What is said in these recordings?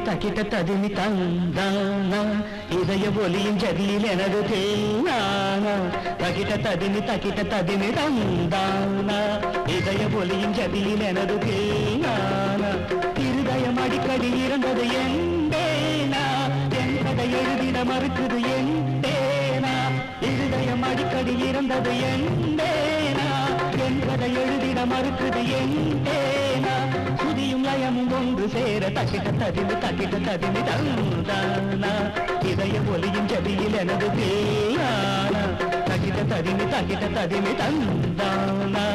தக்கிட்ட ததுமி தந்தானா இதய ஒலியின் ஜதியில் எனது தேனானா தக்கிட்ட ததுமி தந்தானா இதய ஒலியின் ஜதியில் எனது தேனானா இருதயம் அடிக்கடி இறந்தது எந்தேனா என் கதை எழுதிட மறுக்குது எந்தேனா இருதயம் அடிக்கடி இறந்தது எந்தேனா என் கதை எழுதிட மறுக்குது எந்தேனா சுதியும் லயமும் ஒன்று சேர தக்கிட்ட ததுமி தந்தானா இதய ஒலியின் ஜதியில் எனது தேனானா தக்கிட்ட ததுமி தந்தானா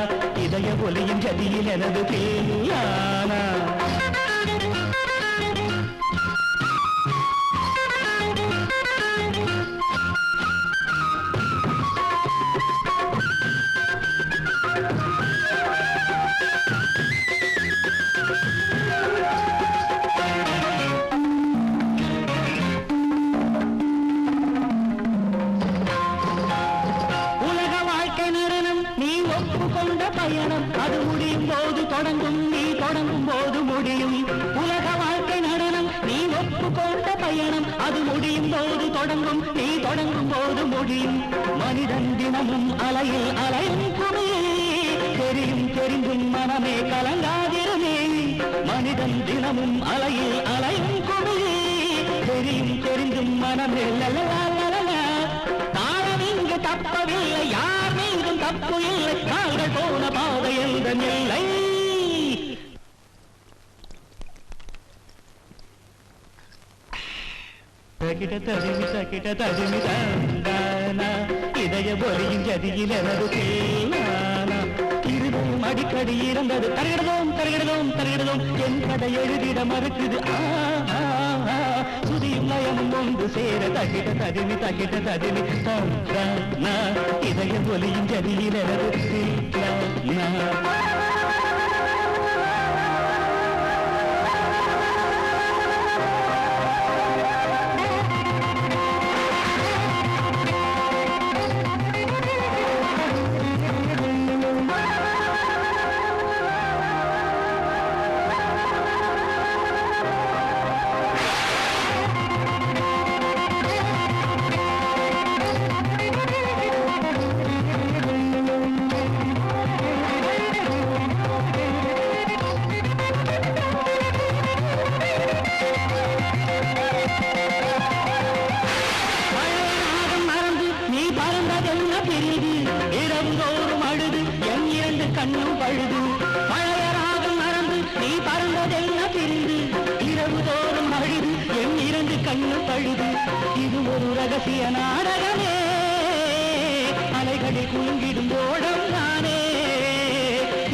இதய ஒலியின் ஜதியில் எனது தேனானா பயணம் அது முடியும் போது தொடங்கும் நீ தொடங்கும் போது முடியும் உலக வாழ்க்கை நடனம் நீ ஒப்புக்கொண்ட பயணம் அது முடியும் போது தொடங்கும் நீ தொடங்கும் போது முடியும் மனிதன் தினமும் அலையில் அலையும் குமியே தெரியும் தெரிந்தும் மனமே கலங்காதிருமே மனிதன் தினமும் அலையில் அலையும் குமியே தெரியும் தெரிந்தும் மனமே தாழம் இங்கு தப்பவில்லை யார் மீதும் தப்பு இல்லை கால்கள் போன பாதை எந்த இல்லை தக்கிட்ட ததுமி தந்தானா இதய ஒலியின் ஜதியில் எனது தேனானா இருதயம் அடிக்கடி இறந்தது தருகிடதோம் என் கதை எழுதிட மறுக்குது சுதியும் லயமும் ஒன்று சேர தக்கிட்ட ததுமி தந்தானா இதய ஒலியின் ஜதியில் எனது தேனானா இரவுதோறும் அழுது என் இரண்டு கண்ணும் பழுது பழைய ராகம் மறந்து நீ பறந்ததென்ன பிரிந்து இரவுதோறும் அழுது என் இரண்டு கண்ணும் பழுது இது ஒரு ரகசிய நாடகமே அலைகளில் குலுங்கிடும் ஓடம் நானே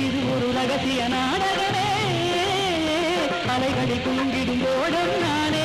இது ஒரு ரகசிய நாடகமே அலைகளில் குலுங்கிடும் ஓடம் நானே